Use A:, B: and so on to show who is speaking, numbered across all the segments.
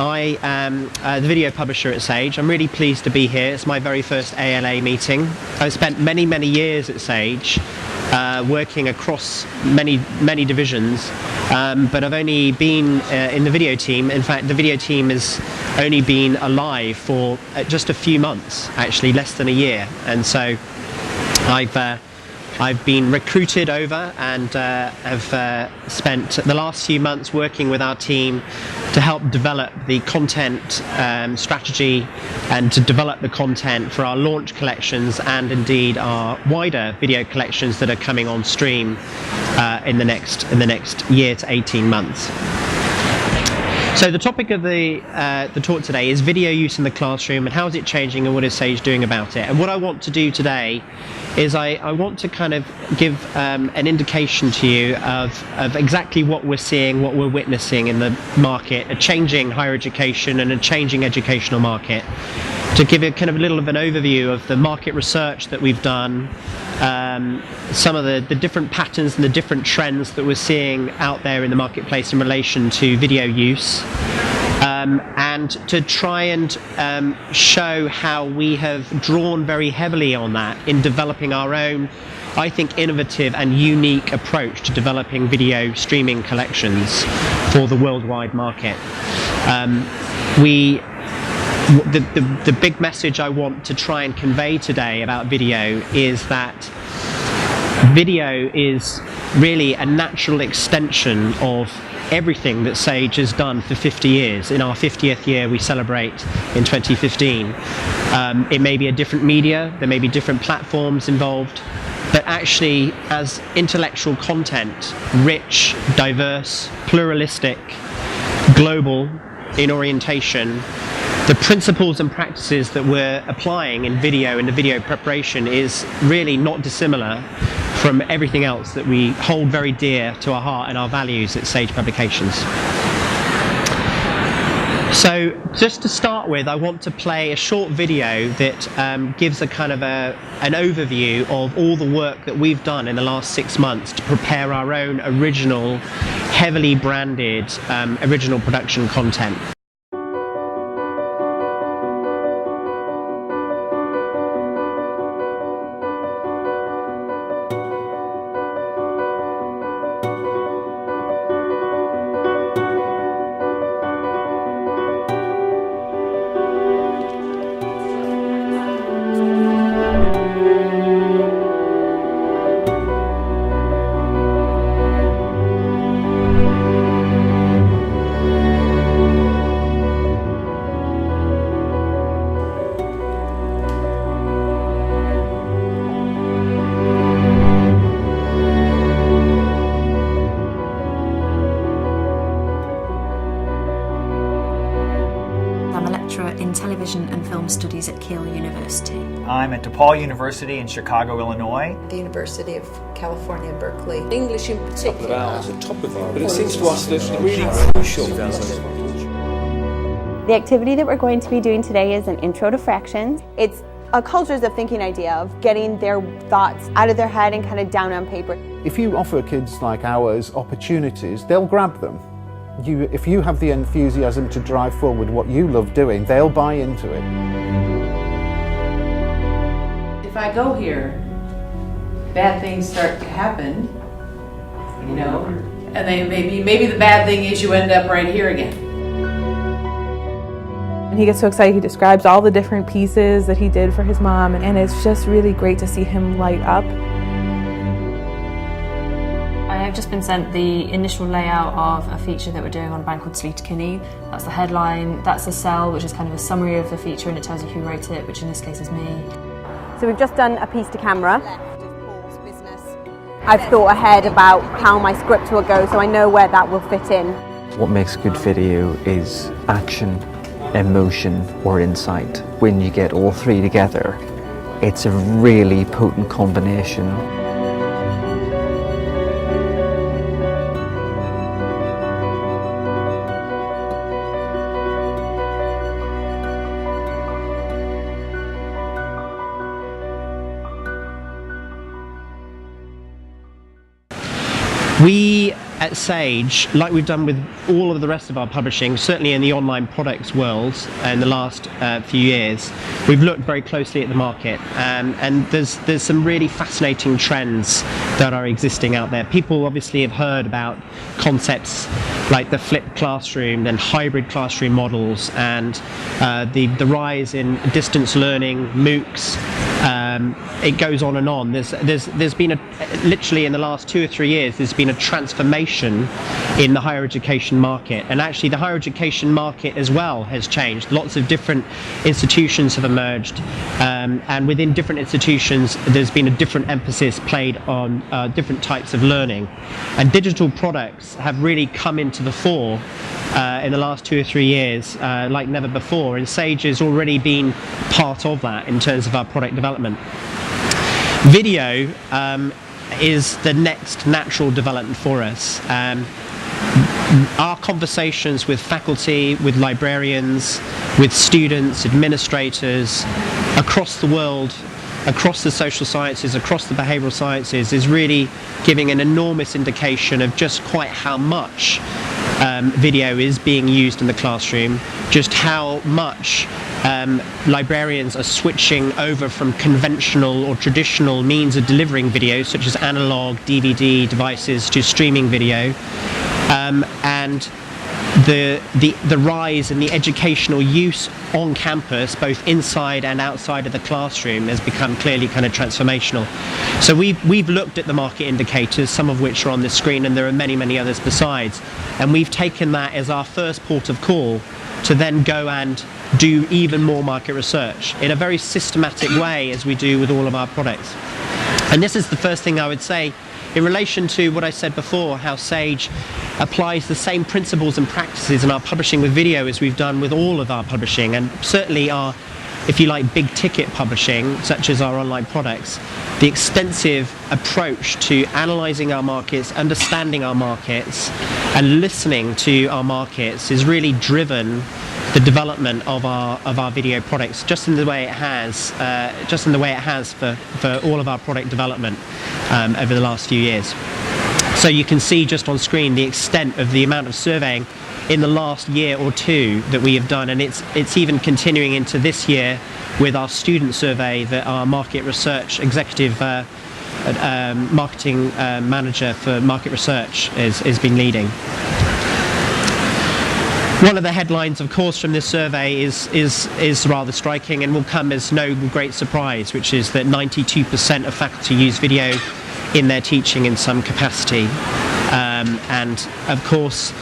A: I am the video publisher at Sage. I'm really pleased to be here. It's my very first ALA meeting. I've spent many, many years at Sage, working across many divisions, but I've only been in the video team. In fact, the video team has only been alive for just a few months, actually less than a year, and so I've been recruited over and have spent the last few months working with our team to help develop the content strategy and to develop the content for our launch collections and indeed our wider video collections that are coming on stream in the next year to 18 months. So the topic of the talk today is video use in the classroom and how is it changing and what is Sage doing about it. And what I want to do today is I want to kind of give an indication to you of exactly what we're seeing, what we're witnessing in the market, a changing higher education and a changing educational market, to give a kind of a little of an overview of the market research that we've done, some of the different patterns and the different trends that we're seeing out there in the marketplace in relation to video use, and to try and show how we have drawn very heavily on that in developing our own, I think, innovative and unique approach to developing video streaming collections for the worldwide market. The big message I want to try and convey today about video is that video is really a natural extension of everything that Sage has done for 50 years. In our 50th year we celebrate in 2015. It may be a different media, there may be different platforms involved, but actually as intellectual content, rich, diverse, pluralistic, global in orientation, the principles and practices that we're applying in video and the video preparation is really not dissimilar from everything else that we hold very dear to our heart and our values at Sage Publications. So just to start with, I want to play a short video that gives a kind of an overview of all the work that we've done in the last 6 months to prepare our own original, heavily branded original production content.
B: In television and film studies at Keele University.
C: I'm at DePaul University in Chicago, Illinois.
D: The University of California, Berkeley. English in particular.
E: Top of it, but it seems to us that really crucial.
F: The activity that we're going to be doing today is an intro to fractions. It's a cultures of thinking idea of getting their thoughts out of their head and kind of down on paper.
G: If you offer kids like ours opportunities, they'll grab them. If you have the enthusiasm to drive forward what you love doing, they'll buy into it.
H: If I go here, bad things start to happen, you know, and then maybe the bad thing is you end up right here again.
I: And he gets so excited, he describes all the different pieces that he did for his mom, and it's just really great to see him light up.
J: I've just been sent the initial layout of a feature that we're doing on a band called Sleater Kinney. That's the headline, that's the cell, which is kind of a summary of the feature, and it tells you who wrote it, which in this case is me.
F: So we've just done a piece to camera. I've thought ahead about how my script will go, so I know where that will fit in.
K: What makes good video is action, emotion, or insight. When you get all three together, it's a really potent combination.
A: We at Sage, like we've done with all of the rest of our publishing, certainly in the online products world in the last few years, we've looked very closely at the market, and there's some really fascinating trends that are existing out there. People obviously have heard about concepts like the flipped classroom and hybrid classroom models, and the rise in distance learning, MOOCs. It goes on and on. There's been literally in the last 2 or 3 years, there's been a transformation in the higher education market, and actually the higher education market as well has changed. Lots of different institutions have emerged, and within different institutions there's been a different emphasis played on different types of learning, and digital products have really come into the fore in the last 2 or 3 years like never before, and Sage has already been part of that in terms of our product development. Video is the next natural development for us. Our conversations with faculty, with librarians, with students, administrators across the world, across the social sciences, across the behavioural sciences, is really giving an enormous indication of just quite how much video is being used in the classroom, just how much librarians are switching over from conventional or traditional means of delivering video, such as analog DVD devices, to streaming video, and the rise in the educational use on campus, both inside and outside of the classroom, has become clearly kind of transformational. So we've looked at the market indicators, some of which are on the screen, and there are many others besides, and we've taken that as our first port of call to then go and do even more market research in a very systematic way, as we do with all of our products. And this is the first thing I would say in relation to what I said before, how Sage applies the same principles and practices in our publishing with video as we've done with all of our publishing, and certainly our, if you like, big ticket publishing, such as our online products. The extensive approach to analysing our markets, understanding our markets, and listening to our markets has really driven the development of our video products, just in the way it has, for all of our product development over the last few years. So you can see just on screen the extent of the amount of surveying in the last year or two that we have done, and it's even continuing into this year with our student survey that our market research executive marketing manager for market research has been leading. One of the headlines, of course, from this survey is rather striking and will come as no great surprise, which is that 92% of faculty use video in their teaching in some capacity, and of course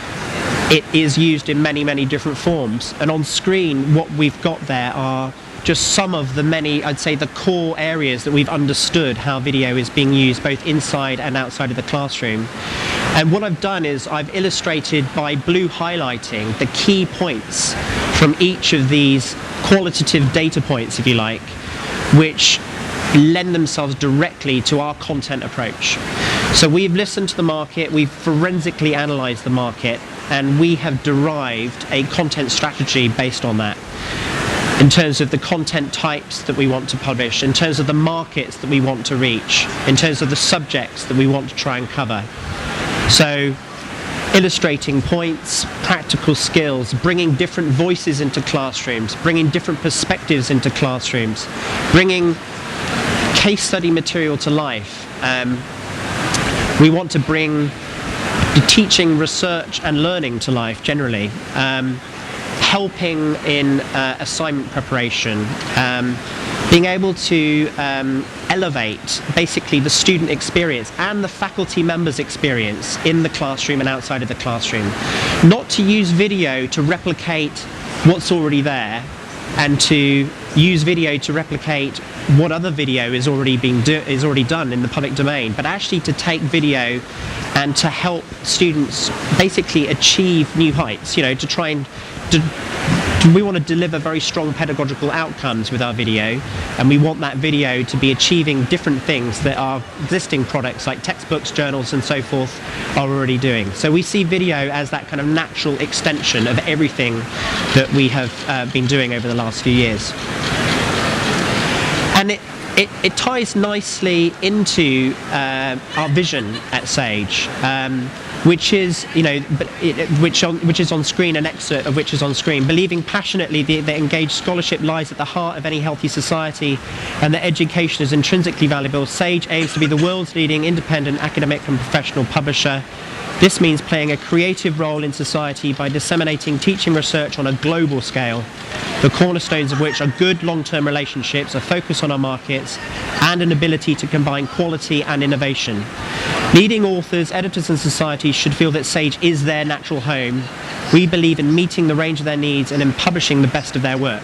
A: it is used in many different forms. And on screen what we've got there are just some of the many, I'd say, the core areas that we've understood how video is being used both inside and outside of the classroom. And what I've done is I've illustrated by blue highlighting the key points from each of these qualitative data points, if you like, which lend themselves directly to our content approach. So we've listened to the market, we've forensically analysed the market, and we have derived a content strategy based on that, in terms of the content types that we want to publish, in terms of the markets that we want to reach, in terms of the subjects that we want to try and cover. So illustrating points, practical skills, bringing different voices into classrooms, bringing different perspectives into classrooms, bringing case study material to life. We want to bring the teaching, research and learning to life generally, helping in assignment preparation, being able to elevate basically the student experience and the faculty members' experience in the classroom and outside of the classroom. Not to use video to replicate what's already there and to use video to replicate what other video is already done in the public domain, but actually to take video and to help students basically achieve new heights, you know, to try and we want to deliver very strong pedagogical outcomes with our video, and we want that video to be achieving different things that our existing products like textbooks, journals and so forth are already doing. So we see video as that kind of natural extension of everything that we have been doing over the last few years. And it ties nicely into our vision at Sage, which is, which is on screen, an excerpt of which is on screen. Believing passionately that engaged scholarship lies at the heart of any healthy society and that education is intrinsically valuable, Sage aims to be the world's leading independent academic and professional publisher. This means playing a creative role in society by disseminating teaching research on a global scale, the cornerstones of which are good long-term relationships, a focus on our markets, and an ability to combine quality and innovation. Leading authors, editors and societies should feel that Sage is their natural home. We believe in meeting the range of their needs and in publishing the best of their work.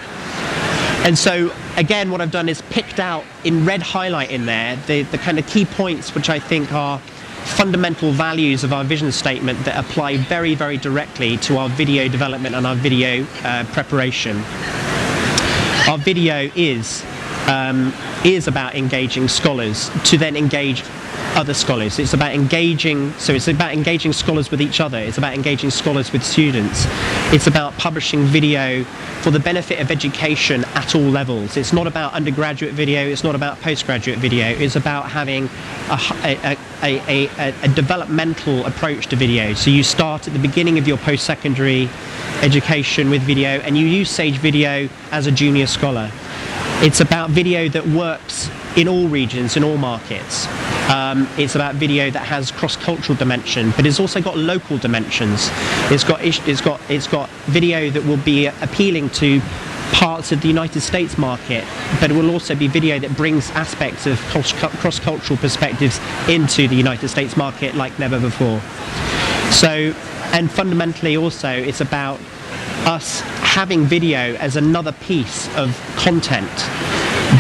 A: And so, again, what I've done is picked out in red highlight in there the kind of key points which I think are fundamental values of our vision statement that apply very, very directly to our video development and our video preparation. Our video is about engaging scholars to then engage other scholars. It's about engaging scholars with each other. It's about engaging scholars with students. It's about publishing video for the benefit of education at all levels. It's not about undergraduate video, it's not about postgraduate video. It's about having a developmental approach to video. So you start at the beginning of your post-secondary education with video, and you use Sage Video as a junior scholar. It's about video that works in all regions, in all markets. It's about video that has cross-cultural dimension, but it's also got local dimensions. It's got video that will be appealing to parts of the United States market, but it will also be video that brings aspects of cross-cultural perspectives into the United States market like never before. So, and fundamentally also, it's about us having video as another piece of content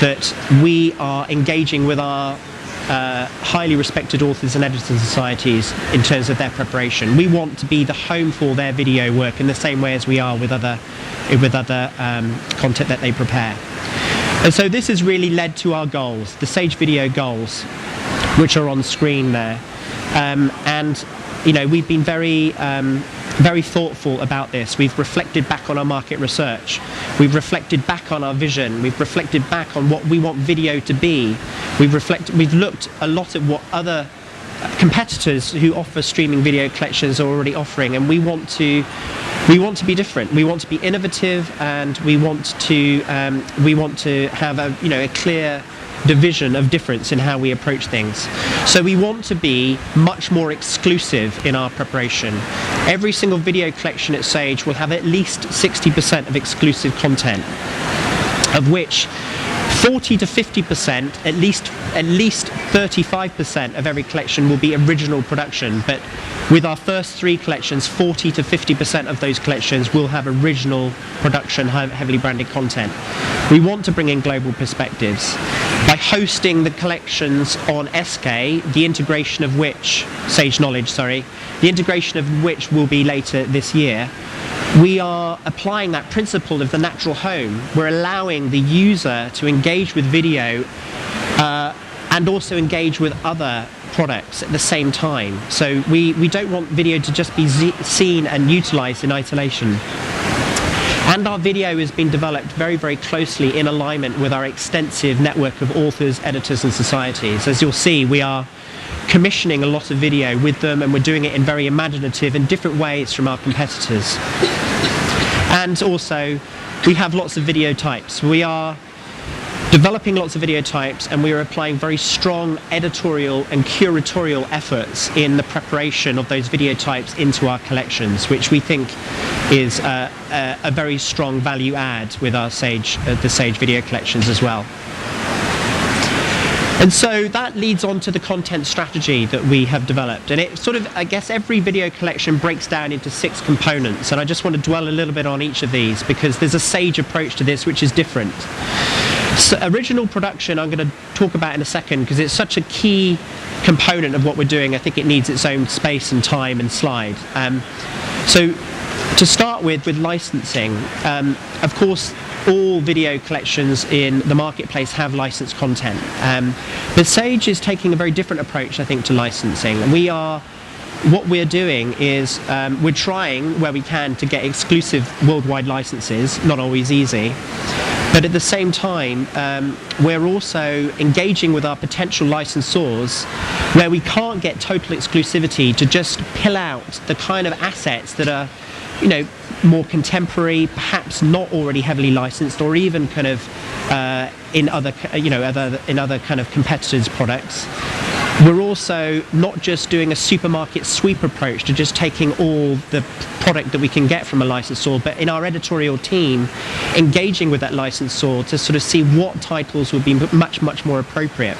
A: that we are engaging with our highly respected authors and editors societies in terms of their preparation. We want to be the home for their video work in the same way as we are with other content that they prepare. And so this has really led to our goals, the Sage Video goals, which are on screen there. And we've been very thoughtful about this. We've reflected back on our market research. We've reflected back on our vision. We've reflected back on what we want video to be. We've looked a lot at what other competitors who offer streaming video collections are already offering, and we want to be different. We want to be innovative, and we want to have a clear division of difference in how we approach things. So we want to be much more exclusive in our preparation. Every single video collection at Sage will have at least 60% of exclusive content, of which 40 to 50%, at least 35% of every collection will be original production. But with our first 3 collections, 40 to 50% of those collections will have original production, heavily branded content. We want to bring in global perspectives. By hosting the collections on SK, the integration of which, Sage Knowledge, the integration of which will be later this year, we are applying that principle of the natural home. We're allowing the user to engage with video and also engage with other products at the same time. So we don't want video to just be seen and utilized in isolation. And our video has been developed very, very closely in alignment with our extensive network of authors, editors and societies. As you'll see, we are commissioning a lot of video with them, and we're doing it in very imaginative and different ways from our competitors. And also, we have lots of video types. We are developing lots of video types, and we are applying very strong editorial and curatorial efforts in the preparation of those video types into our collections, which we think is a very strong value add with our the Sage video collections as well. And so that leads on to the content strategy that we have developed. And it sort of, I guess every video collection breaks down into 6 components. And I just want to dwell a little bit on each of these because there's a Sage approach to this which is different. So original production I'm going to talk about in a second because it's such a key component of what we're doing. I think it needs its own space and time and slide. So to start with licensing, of course, all video collections in the marketplace have licensed content. But Sage is taking a very different approach, I think, to licensing. What we're doing is we're trying, where we can, to get exclusive worldwide licenses, not always easy. But at the same time, we're also engaging with our potential licensors where we can't get total exclusivity to just pill out the kind of assets that are, you know, more contemporary, perhaps not already heavily licensed, or even kind of in other, you know, in other kind of competitors' products. We're also not just doing a supermarket sweep approach to just taking all the product that we can get from a licensor, but in our editorial team, engaging with that licensor to sort of see what titles would be much, much more appropriate.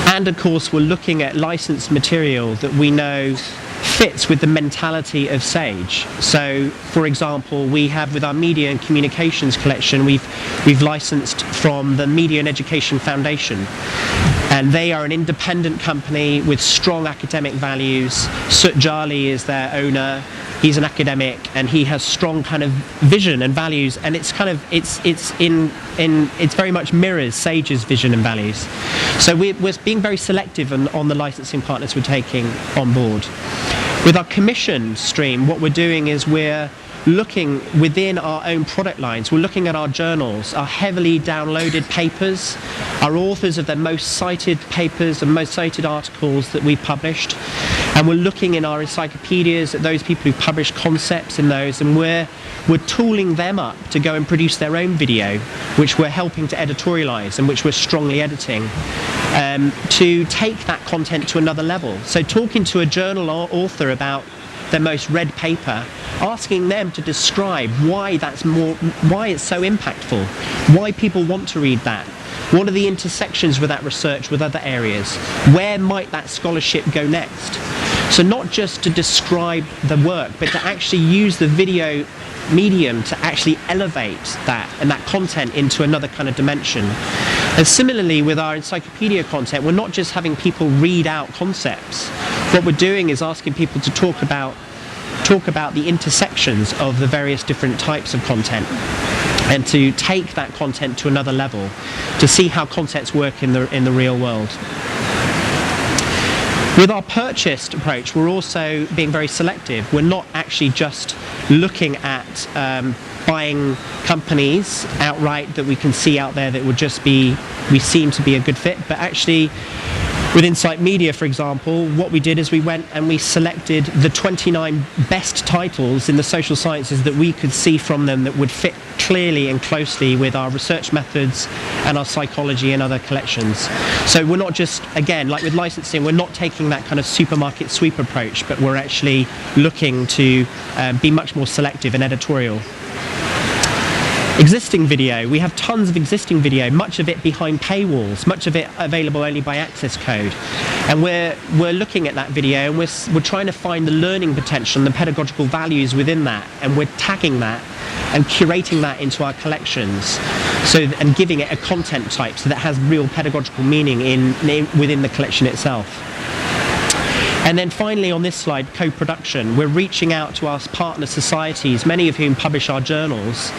A: And of course, we're looking at licensed material that we know fits with the mentality of Sage. So, for example, we have with our media and communications collection, we've licensed from the Media and Education Foundation, and they are an independent company with strong academic values. Sut Jali is their owner. He's an academic, and he has strong kind of vision and values, and it's kind of it's very much mirrors Sage's vision and values. So we're being very selective on the licensing partners we're taking on board. With our commission stream, what we're doing is we're looking within our own product lines. We're looking at our journals, our heavily downloaded papers, our authors of their most cited papers and most cited articles that we've published, and we're looking in our encyclopedias at those people who publish concepts in those, and we're tooling them up to go and produce their own video, which we're helping to editorialize and which we're strongly editing, to take that content to another level. So talking to a journal author about their most read paper, asking them to describe why it's so impactful, why people want to read that, what are the intersections with that research with other areas, where might that scholarship go next. So not just to describe the work, but to actually use the video medium to actually elevate that and that content into another kind of dimension. And similarly with our encyclopedia content, we're not just having people read out concepts. What we're doing is asking people to talk about the intersections of the various different types of content, and to take that content to another level, to see how concepts work in the real world. With our purchased approach, we're also being very selective. We're not actually just looking at buying companies outright that we can see out there that would just be, we seem to be a good fit, but actually with Insight Media, for example, what we did is we went and we selected the 29 best titles in the social sciences that we could see from them that would fit clearly and closely with our research methods and our psychology and other collections. So we're not just, again, like with licensing, we're not taking that kind of supermarket sweep approach, but we're actually looking to be much more selective and editorial. Existing video, we have tons of existing video, much of it behind paywalls, much of it available only by access code. And we're looking at that video, and we're trying to find the learning potential and the pedagogical values within that, and we're tagging that and curating that into our collections, and giving it a content type so that has real pedagogical meaning within the collection itself. And then finally on this slide, co-production. We're reaching out to our partner societies, many of whom publish our journals.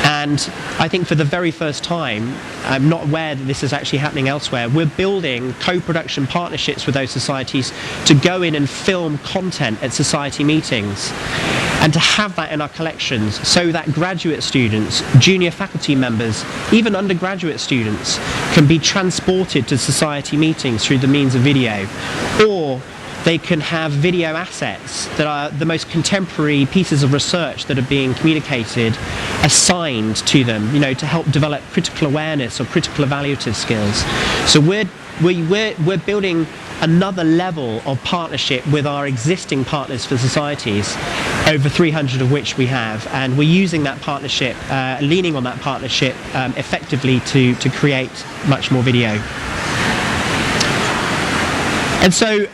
A: And I think for the very first time, I'm not aware that this is actually happening elsewhere, we're building co-production partnerships with those societies to go in and film content at society meetings, and to have that in our collections so that graduate students, junior faculty members, even undergraduate students can be transported to society meetings through the means of video. Or they can have video assets that are the most contemporary pieces of research that are being communicated assigned to them, you know, to help develop critical awareness or critical evaluative skills. So we're building another level of partnership with our existing partners for societies, over 300 of which we have, and we're using that partnership, leaning on that partnership effectively to create much more video. And so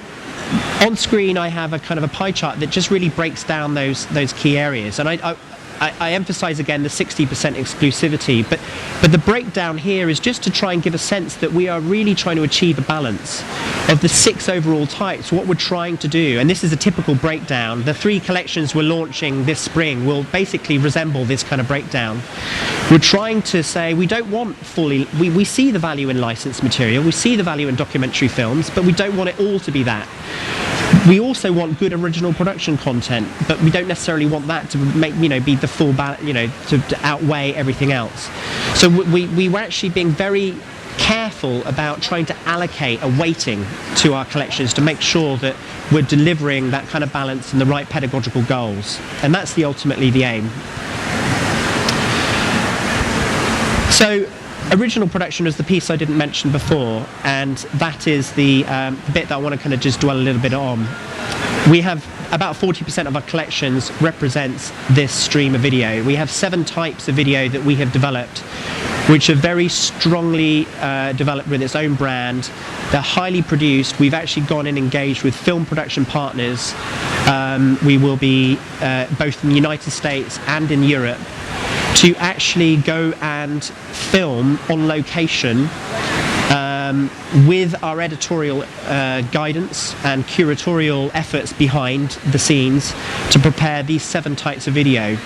A: on screen I have a kind of a pie chart that just really breaks down those key areas, and I emphasize again the 60% exclusivity, but the breakdown here is just to try and give a sense that we are really trying to achieve a balance of the 6 overall types. What we're trying to do, and this is a typical breakdown, the 3 collections we're launching this spring will basically resemble this kind of breakdown. We're trying to say we don't want we see the value in licensed material, we see the value in documentary films, but we don't want it all to be that. We also want good original production content, but we don't necessarily want that to make, be the full to outweigh everything else. So we were actually being very careful about trying to allocate a weighting to our collections to make sure that we're delivering that kind of balance and the right pedagogical goals, and that's ultimately the aim. So original production was the piece I didn't mention before, and that is the bit that I want to kind of just dwell a little bit on. We have about 40% of our collections represents this stream of video. We have 7 types of video that we have developed, which are very strongly developed with its own brand. They're highly produced. We've actually gone and engaged with film production partners. We will be both in the United States and in Europe to actually go and film on location with our editorial guidance and curatorial efforts behind the scenes to prepare these 7 types of video.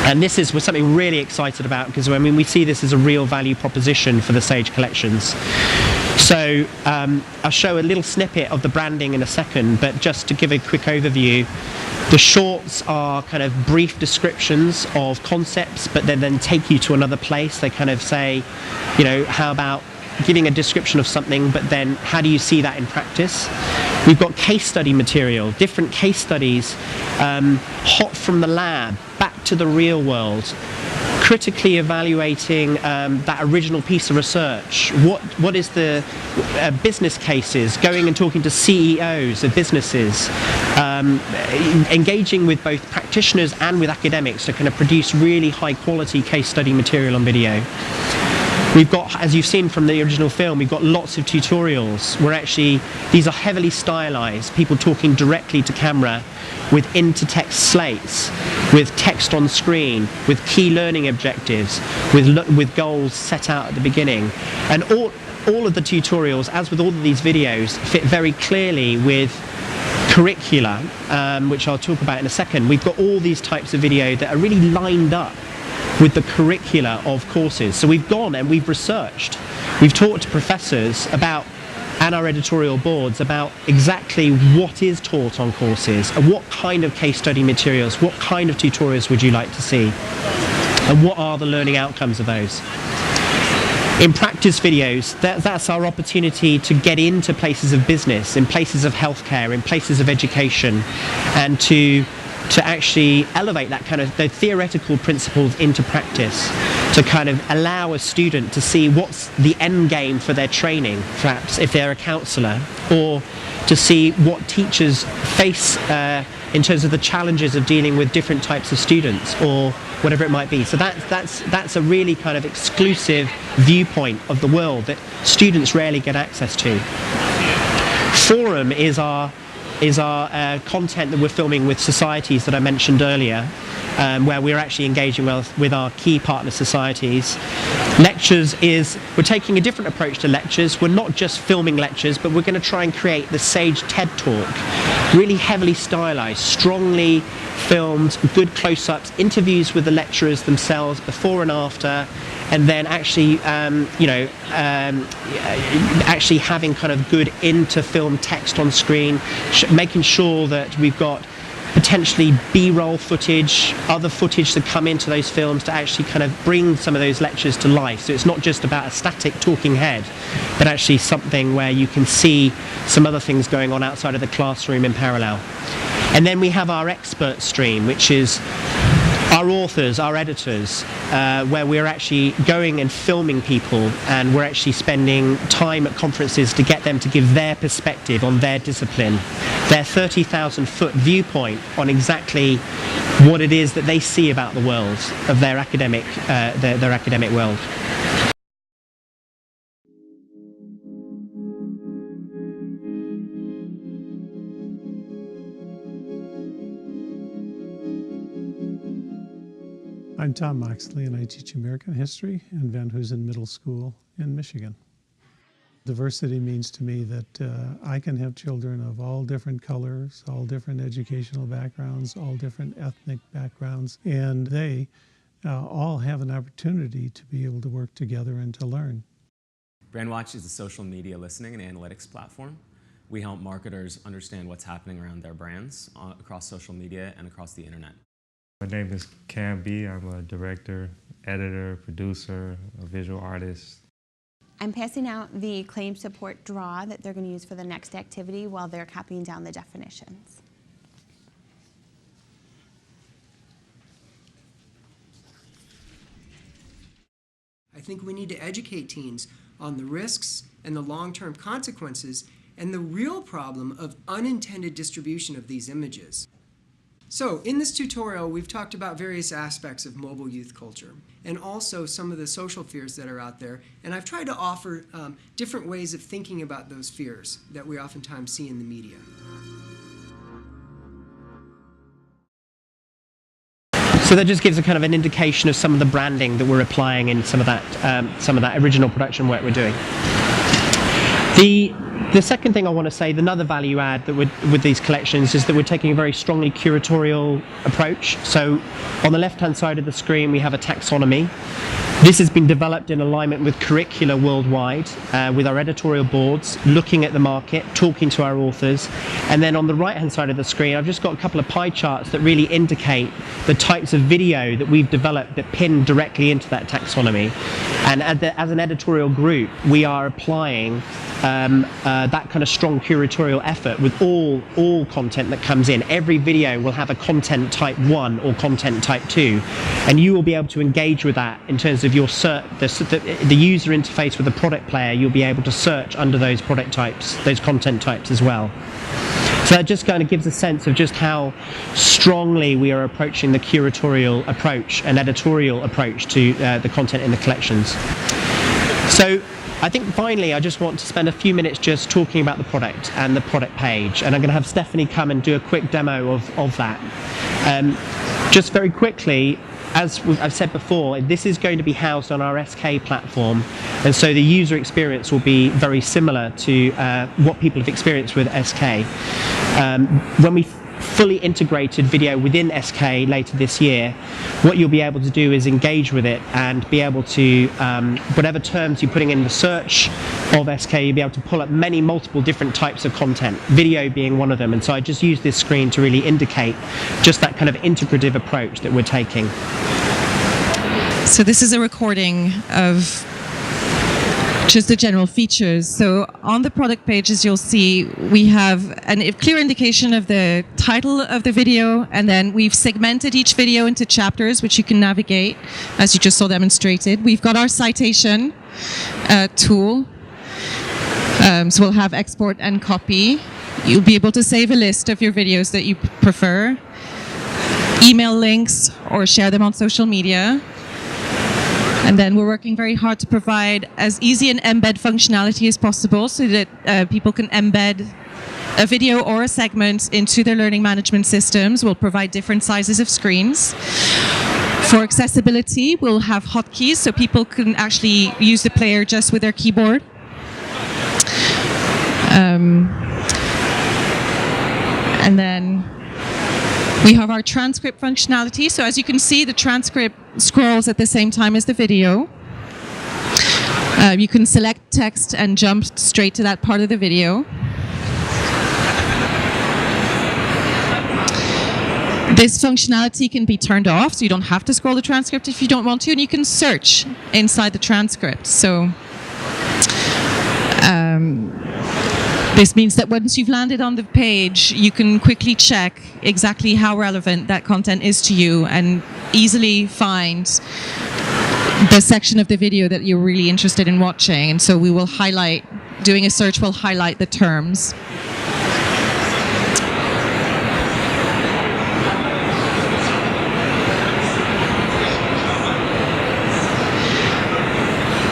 A: And this is something we're really excited about, because we see this as a real value proposition for the Sage collections. So I'll show a little snippet of the branding in a second, but just to give a quick overview, the shorts are kind of brief descriptions of concepts, but then take you to another place. They kind of say, how about giving a description of something, but then how do you see that in practice? We've got case study material, different case studies, hot from the lab, back to the real world, critically evaluating that original piece of research. What is the business cases, going and talking to CEOs of businesses, engaging with both practitioners and with academics to kind of produce really high quality case study material on video. We've got, as you've seen from the original film, we've got lots of tutorials where these are heavily stylized, people talking directly to camera with intertext slates, with text on screen, with key learning objectives, with goals set out at the beginning. And all of the tutorials, as with all of these videos, fit very clearly with curricula, which I'll talk about in a second. We've got all these types of video that are really lined up with the curricula of courses. So we've gone and we've researched, we've talked to professors about, and our editorial boards, about exactly what is taught on courses and what kind of case study materials, what kind of tutorials would you like to see, and what are the learning outcomes of those. In practice videos, that's our opportunity to get into places of business, in places of healthcare, in places of education, and to actually elevate that kind of the theoretical principles into practice, to kind of allow a student to see what's the end game for their training, perhaps if they're a counsellor, or to see what teachers face in terms of the challenges of dealing with different types of students, or whatever it might be. So that's a really kind of exclusive viewpoint of the world that students rarely get access to. Forum is our content that we're filming with societies that I mentioned earlier, where we're actually engaging with our key partner societies. Lectures we're taking a different approach to lectures. We're not just filming lectures, but we're going to try and create the Sage TED Talk, really heavily stylized, strongly filmed, good close-ups, interviews with the lecturers themselves before and after, and then actually actually having kind of good into-film text on screen, making sure that we've got potentially B-roll footage, other footage that come into those films to actually kind of bring some of those lectures to life. So it's not just about a static talking head, but actually something where you can see some other things going on outside of the classroom in parallel. And then we have our expert stream, which is our authors, our editors, where we're actually going and filming people, and we're actually spending time at conferences to get them to give their perspective on their discipline, their 30,000-foot viewpoint on exactly what it is that they see about the world of their academic world.
L: I'm Tom Moxley, and I teach American history in Van Hoosen Middle School in Michigan. Diversity means to me that I can have children of all different colors, all different educational backgrounds, all different ethnic backgrounds, and they all have an opportunity to be able to work together and to learn.
M: Brandwatch is a social media listening and analytics platform. we help marketers understand what's happening around their brands across social media and across the internet.
N: My name is Cam B. I'm a director, editor, producer, a visual artist.
F: I'm passing out the claim support draw that they're going to use for the next activity while they're copying down the definitions.
O: I think we need to educate teens on the risks and the long-term consequences and the real problem of unintended distribution of these images. So, in this tutorial, we've talked about various aspects of mobile youth culture and also some of the social fears that are out there, and I've tried to offer different ways of thinking about those fears that we oftentimes see in the media.
A: So that just gives a kind of an indication of some of the branding that we're applying in some of that original production work we're doing. The second thing I want to say, another value add that with these collections is that we're taking a very strongly curatorial approach. So on the left-hand side of the screen we have a taxonomy. This has been developed in alignment with curricula worldwide, with our editorial boards, looking at the market, talking to our authors. And then on the right-hand side of the screen, I've just got a couple of pie charts that really indicate the types of video that we've developed that pin directly into that taxonomy. And as an editorial group, we are applying that kind of strong curatorial effort with all content that comes in. Every video will have a content type 1 or content type 2, and you will be able to engage with that in terms of your the user interface with the product player. You'll be able to search under those product types, those content types as well. So that just kind of gives a sense of just how strongly we are approaching the curatorial approach and editorial approach to the content in the collections. So I think finally I just want to spend a few minutes just talking about the product and the product page, and I'm going to have Stephanie come and do a quick demo of that. Just very quickly, as I've said before, this is going to be housed on our SK platform, and so the user experience will be very similar to what people have experienced with SK. When we fully integrated video within SK later this year, what you'll be able to do is engage with it and be able to, whatever terms you're putting in the search of SK, you'll be able to pull up multiple different types of content, video being one of them. And so I just use this screen to really indicate just that kind of integrative approach that we're taking.
P: So this is a recording of just the general features. So on the product pages, you'll see we have a clear indication of the title of the video, and then we've segmented each video into chapters, which you can navigate, as you just saw demonstrated. We've got our citation tool. So we'll have export and copy. You'll be able to save a list of your videos that you prefer, email links, or share them on social media. And then we're working very hard to provide as easy an embed functionality as possible so that people can embed a video or a segment into their learning management systems. We'll provide different sizes of screens. For accessibility, we'll have hotkeys so people can actually use the player just with their keyboard. And then we have our transcript functionality. So as you can see, the transcript scrolls at the same time as the video. You can select text and jump straight to that part of the video. This functionality can be turned off, so you don't have to scroll the transcript if you don't want to, and you can search inside the transcript. So this means that once you've landed on the page, you can quickly check exactly how relevant that content is to you and easily find the section of the video that you're really interested in watching. And so we will highlight, doing a search will highlight the terms.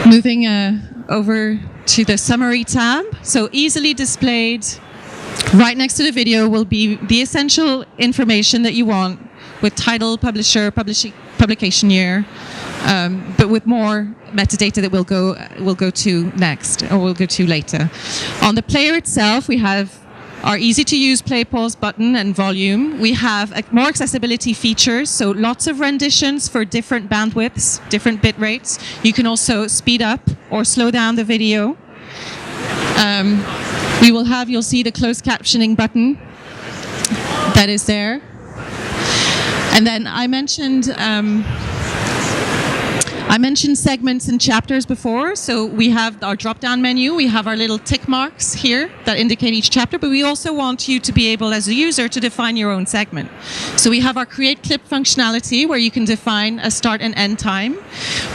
P: Moving over to the summary tab. So easily displayed right next to the video will be the essential information that you want, with title, publisher, publication year, but with more metadata that we'll go to next, or we'll go to later. On the player itself, we have our easy-to-use play pause button and volume. We have more accessibility features, so lots of renditions for different bandwidths, different bit rates. You can also speed up or slow down the video. you'll see the closed captioning button that is there. And then I mentioned segments and chapters before, so we have our drop-down menu, we have our little tick marks here that indicate each chapter, but we also want you to be able, as a user, to define your own segment. So we have our create clip functionality, where you can define a start and end time,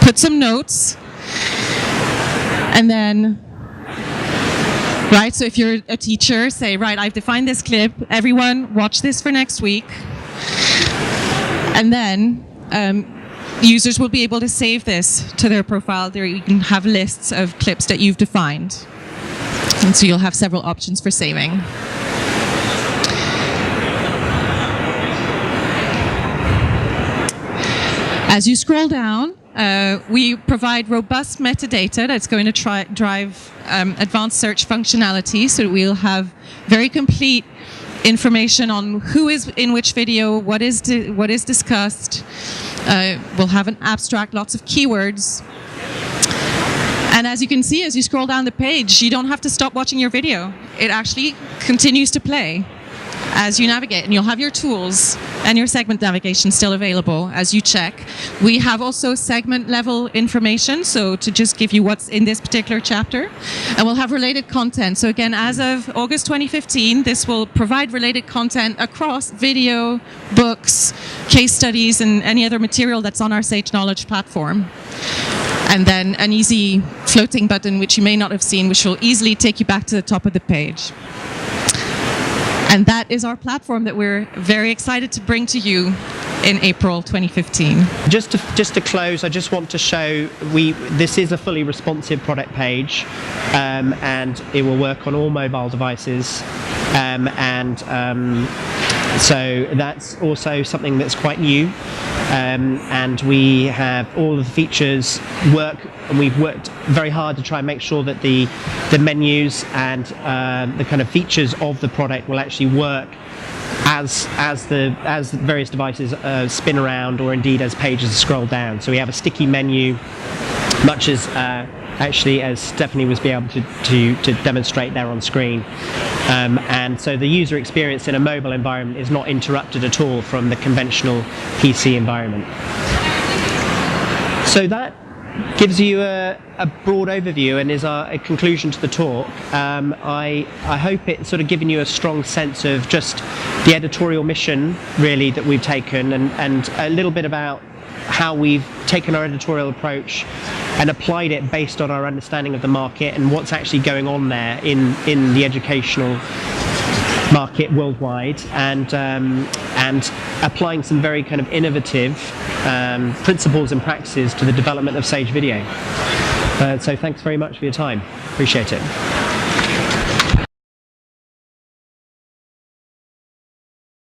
P: put some notes, and then, right, so if you're a teacher, say, right, I've defined this clip, everyone watch this for next week, and then users will be able to save this to their profile. There you can have lists of clips that you've defined. And so you'll have several options for saving. As you scroll down, we provide robust metadata that's going to drive advanced search functionality, so that we'll have very complete information on who is in which video, what is discussed. We'll have an abstract, lots of keywords. And as you can see, as you scroll down the page, you don't have to stop watching your video. It actually continues to play as you navigate, and you'll have your tools and your segment navigation still available as you check. We have also segment level information, so to just give you what's in this particular chapter, and we'll have related content. So again, as of August 2015, this will provide related content across video, books, case studies, and any other material that's on our Sage Knowledge platform. And then an easy floating button, which you may not have seen, which will easily take you back to the top of the page. And that is our platform that we're very excited to bring to you in April 2015.
A: Just to close, I just want to show this is a fully responsive product page, and it will work on all mobile devices, so that's also something that's quite new, and we have all of the features work, and we've worked very hard to try and make sure that the menus and the kind of features of the product will actually work as the various devices spin around, or indeed as pages scroll down. So we have a sticky menu, much as actually as Stephanie was able to demonstrate there on screen. And so the user experience in a mobile environment is not interrupted at all from the conventional PC environment. So that gives you a broad overview and is a conclusion to the talk. I hope it's sort of given you a strong sense of just the editorial mission really that we've taken, and a little bit about how we've taken our editorial approach and applied it based on our understanding of the market and what's actually going on there in the educational market worldwide, and applying some very kind of innovative principles and practices to the development of Sage Video. So thanks very much for your time. Appreciate it.